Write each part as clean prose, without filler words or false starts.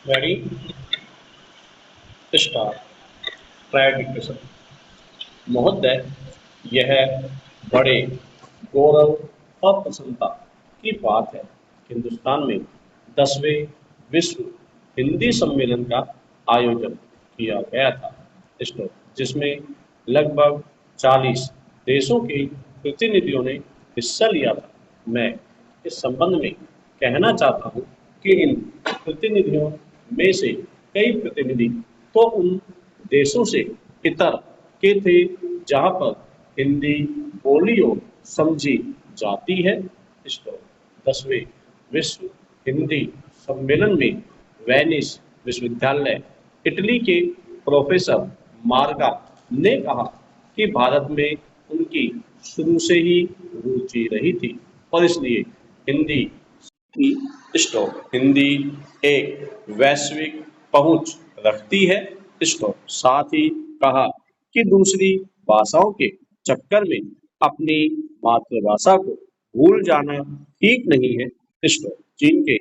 Ready start. Try dictation. महोदय, यह बड़े गौरव और प्रसन्नता की बात है कि हिंदुस्तान में 10वें विश्व हिंदी सम्मेलन का आयोजन किया गया था, जिसमें लगभग 40 देशों के प्रतिनिधियों ने हिस्सा लिया था। मैं इस संबंध में कहना चाहता हूँ कि इन प्रतिनिधियों में से कई प्रतिनिधि तो उन देशों से इतर के थे जहाँ पर हिंदी बोली और समझी जाती है। 10वें विश्व हिंदी सम्मेलन में वेनिस विश्वविद्यालय इटली के प्रोफेसर मार्गा ने कहा कि भारत में उनकी शुरू से ही रुचि रही थी और इसलिए हिंदी हिंदी एक वैश्विक पहुंच रखती है। साथ ही कहा कि दूसरी भाषाओं के चक्कर में अपनी मातृभाषा को भूल जाना ठीक नहीं है। चीन के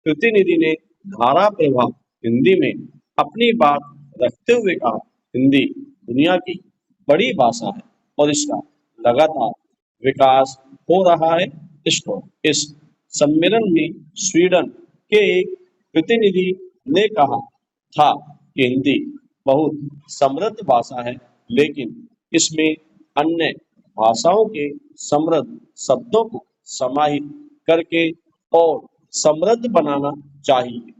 प्रतिनिधि ने धारा प्रभाव हिंदी में अपनी बात रखते हुए कहा, हिंदी दुनिया की बड़ी भाषा है और इसका लगातार विकास हो रहा है। इस सम्मेलन में स्वीडन के एक प्रतिनिधि ने कहा था कि हिंदी बहुत समृद्ध भाषा है, लेकिन इसमें अन्य भाषाओं के समृद्ध शब्दों को समाहित करके और समृद्ध बनाना चाहिए।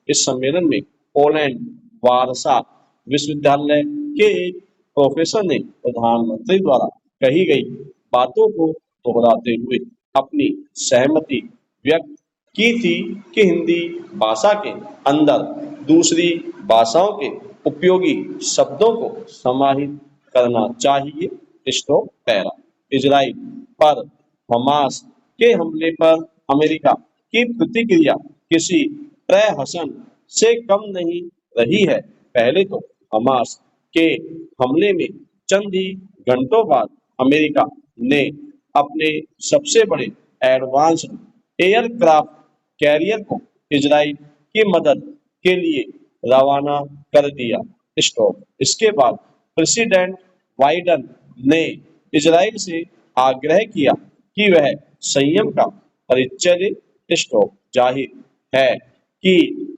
इस सम्मेलन में पोलैंड वारसा विश्वविद्यालय के एक प्रोफेसर ने प्रधानमंत्री द्वारा कही गई बातों को दोहराते हुए अपनी सहमति व्यक्त की थी कि हिंदी भाषा के अंदर दूसरी भाषाओं के उपयोगी शब्दों को समाहित करना चाहिए। पैरा इजराइल पर हमास के हमले पर अमेरिका की प्रतिक्रिया किसी प्रहसन से कम नहीं रही है। पहले तो हमास के हमले में चंद ही घंटों बाद अमेरिका ने अपने सबसे बड़े एडवांस्ड एयरक्राफ्ट कैरियर को इजराइल की मदद के लिए रवाना कर दिया। इसके बाद प्रेसिडेंट बाइडन ने इजराइल से आग्रह किया कि वह संयम का परिचय दे। जाहिर है कि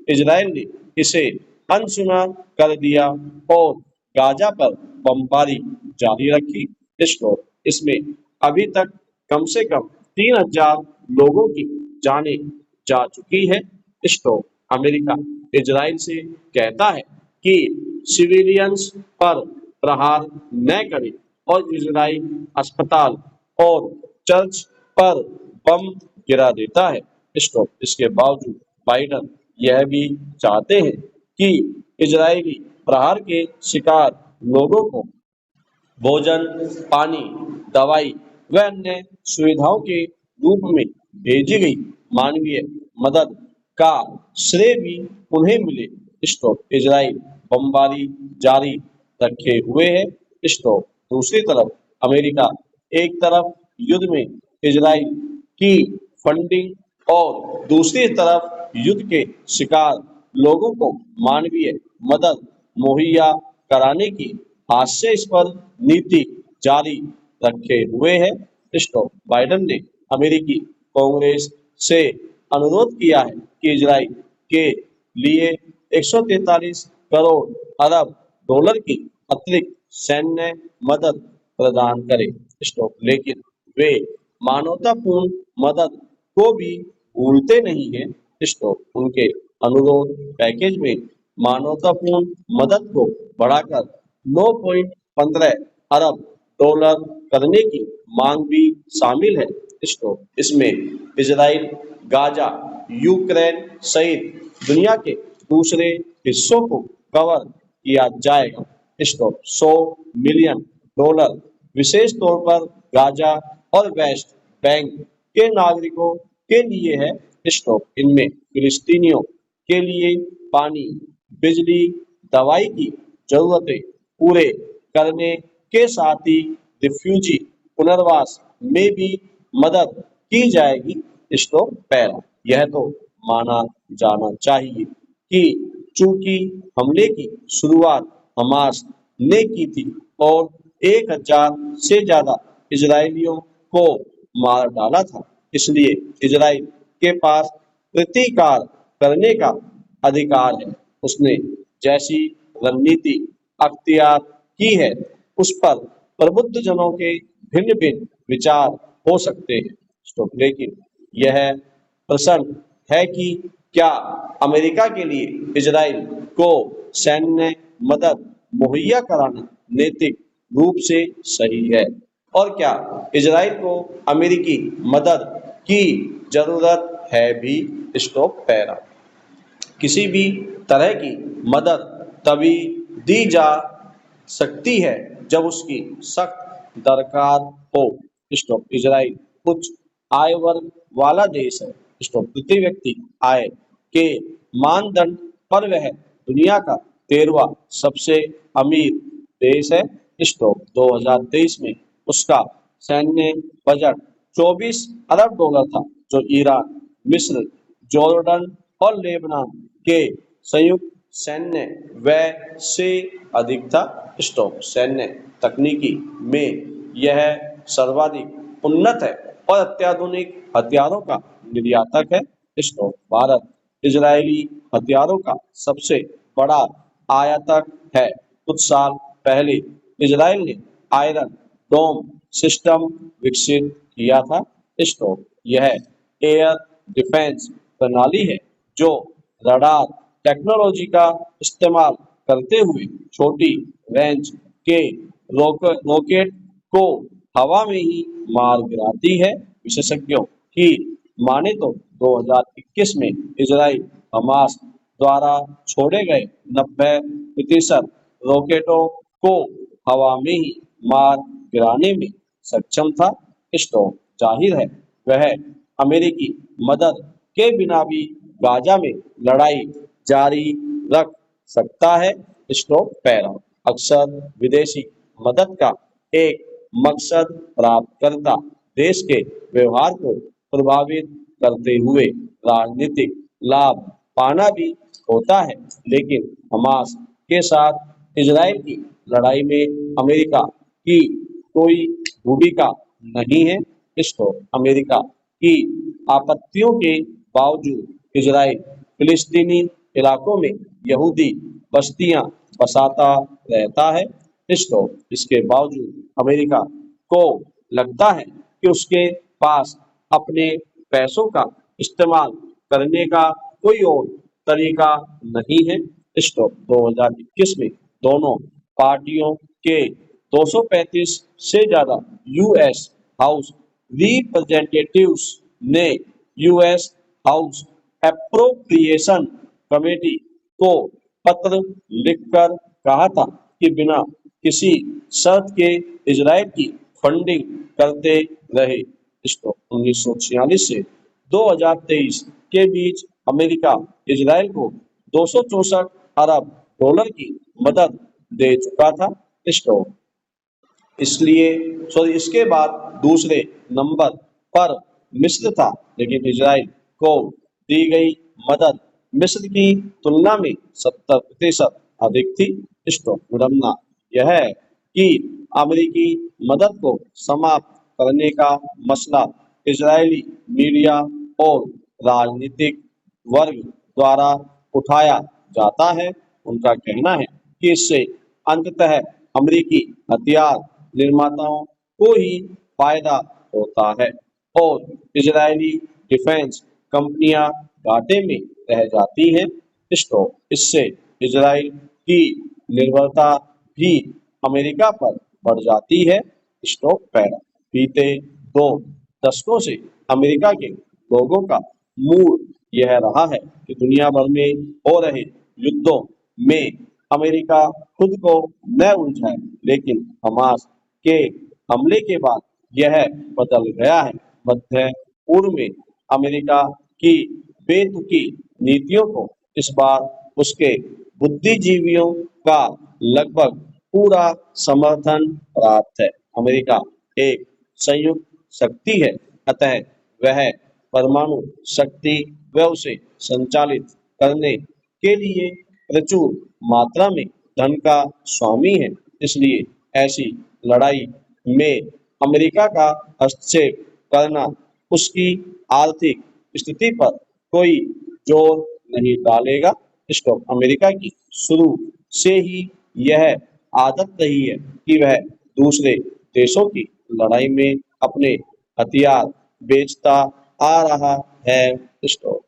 इजराइल ने इसे अनसुना कर दिया और गाजा पर बमबारी जारी रखी। इसमें अभी तक कम से कम 3000 लोगों की जाने जा चुकी है। अमेरिका इजराइल से कहता है कि सिविलियंस पर प्रहार न करे और इजराइल अस्पताल और चर्च पर बम गिरा देता है। इसके बावजूद बाइडन यह भी चाहते हैं कि इजरायली प्रहार के शिकार लोगों को भोजन, पानी, दवाई व अन्य सुविधाओं के रूप में भेजी गई मानवीय मदद का श्रेय भी उन्हें मिले। इजराइल बमबारी जारी रखे हुए है। दूसरी तरफ अमेरिका एक तरफ युद्ध में इजराइल की फंडिंग और दूसरी तरफ युद्ध के शिकार लोगों को मानवीय मदद मुहैया कराने की हास्यास्पद नीति जारी रखे हुए है। बाइडन ने अमेरिकी कांग्रेस से अनुरोध किया है कि इजराइल के लिए 143 करोड़ अरब डॉलर की अतिरिक्त सैन्य मदद प्रदान करे। लेकिन वे मानवतापूर्ण मदद को भी भूलते नहीं हैं। उनके अनुरोध पैकेज में मानवतापूर्ण मदद को बढ़ाकर 9.15 अरब डॉलर करने की मांग भी शामिल है। इसमें इजराइल, गाजा, यूक्रेन सहित दुनिया के दूसरे हिस्सों को कवर किया जाएगा। 100 मिलियन डॉलर विशेष तौर पर गाजा और वेस्ट बैंक के नागरिकों के लिए है। इनमें फिलिस्तीनियों के लिए पानी, बिजली, दवाई की जरूरतें पूरे करने के साथ ही रिफ्यूजी पुनर्वास में भी मदद की जाएगी। पैरा यह तो माना जाना चाहिए कि चूंकि हमले की शुरुआत हमास ने की थी और 1000 से ज्यादा इजरायलियों को मार डाला था, इसलिए इजराइल के पास प्रतिकार करने का अधिकार है। उसने जैसी रणनीति अख्तियार की है उस पर प्रबुद्ध जनों के भिन्न भिन्न विचार हो सकते हैं, लेकिन यह प्रश्न है कि क्या अमेरिका के लिए इजराइल को सैन्य मदद मुहैया कराना नैतिक रूप से सही है, और क्या इजराइल को अमेरिकी मदद की जरूरत है भी। Stop para. किसी भी तरह की मदद तभी दी जा सकती है जब उसकी सख्त दरकार हो। स्टॉप। इजराइल उच्च आय वर्ग वाला देश है। स्टॉप। प्रति व्यक्ति आय के मानदंड पर वह दुनिया का 13वां सबसे अमीर देश है। स्टॉप। 2023 में उसका सैन्य बजट 24 अरब डॉलर था, जो ईरान, मिस्र, जॉर्डन और लेबनान के संयुक्त सैन्य व्यय से अधिक था। स्टॉप। सैन्य तकनीकी में यह सर्वाधिक उन्नत है और अत्याधुनिक हथियारों का निर्यातक है। स्टॉप। भारत इजरायली हथियारों का सबसे बड़ा आयातक है। कुछ साल पहले इजराइल ने आयरन डोम सिस्टम विकसित किया था। स्टॉप। यह एयर डिफेंस प्रणाली है जो रडार टेक्नोलॉजी का इस्तेमाल करते हुए छोटी रेंज के रॉकेट को हवा में ही मार गिराती है। विशेषज्ञों की माने तो 2021 में इजराइल हमास द्वारा छोड़े गए 90% रॉकेटों को हवा में ही मार गिराने में सक्षम था। स्टॉप। जाहिर है वह अमेरिकी मदद के बिना भी गाजा में लड़ाई जारी रख सकता है। Stop para. अक्सर विदेशी मदद का एक मकसद प्राप्तकर्ता देश के व्यवहार को प्रभावित करते हुए राजनीतिक लाभ पाना भी होता है, लेकिन हमास के साथ इजराइल की लड़ाई में अमेरिका की कोई भूमिका नहीं है। स्टॉप। अमेरिका की आपत्तियों के बावजूद इजराइल फिलिस्तीनी इलाकों में यहूदी बस्तियां बसाता रहता है। स्टॉप। इसके बावजूद अमेरिका को लगता है कि उसके पास अपने पैसों का इस्तेमाल करने का कोई और तरीका नहीं है। स्टॉप। 2021 में दोनों पार्टियों के 235 से ज्यादा यूएस हाउस रिप्रेजेंटेटिव्स ने यूएस हाउस एप्रोप्रिएशन कमेटी को पत्र लिखकर कहा था कि बिना किसी शर्त के इजराइल की फंडिंग करते रहे। 1946 से 2023 के बीच अमेरिका इजराइल को 264 अरब डॉलर की मदद दे चुका था। स्टॉप। इसलिए इसके बाद दूसरे नंबर पर मिस्र था, लेकिन इजराइल को दी गई मदद मिस्र की तुलना में 70% अधिक थी। स्टॉप। विडंबना यह है कि अमेरिकी मदद को समाप्त करने का मसला इजरायली मीडिया और राजनीतिक वर्ग द्वारा उठाया जाता है। उनका कहना है कि इससे अंततः अमेरिकी हथियार निर्माताओं को ही फायदा होता है और इजरायली डिफेंस कंपनियां घाटे में रह जाती हैं। स्टॉप। इससे इजराइल की निर्भरता भी अमेरिका पर बढ़ जाती है। Stop para. बीते 2 दशकों से अमेरिका के लोगों का मूड यह रहा है कि दुनिया भर में हो रहे युद्धों में अमेरिका खुद को न उलझाए, लेकिन हमास के हमले के बाद यह बदल गया है। मध्य पूर्व में अमेरिका की बेतुकी नीतियों को इस बार उसके बुद्धिजीवियों का लगभग पूरा समर्थन प्राप्त है। अमेरिका एक संयुक्त शक्ति है, अतः वह परमाणु शक्ति व उसे संचालित करने के लिए प्रचुर मात्रा में धन का स्वामी है, इसलिए ऐसी लड़ाई में अमेरिका का हस्तक्षेप करना उसकी आर्थिक स्थिति पर कोई जोर नहीं डालेगा। स्टॉप। अमेरिका की शुरू से ही यह आदत रही है कि वह दूसरे देशों की लड़ाई में अपने हथियार बेचता आ रहा है। स्टॉप।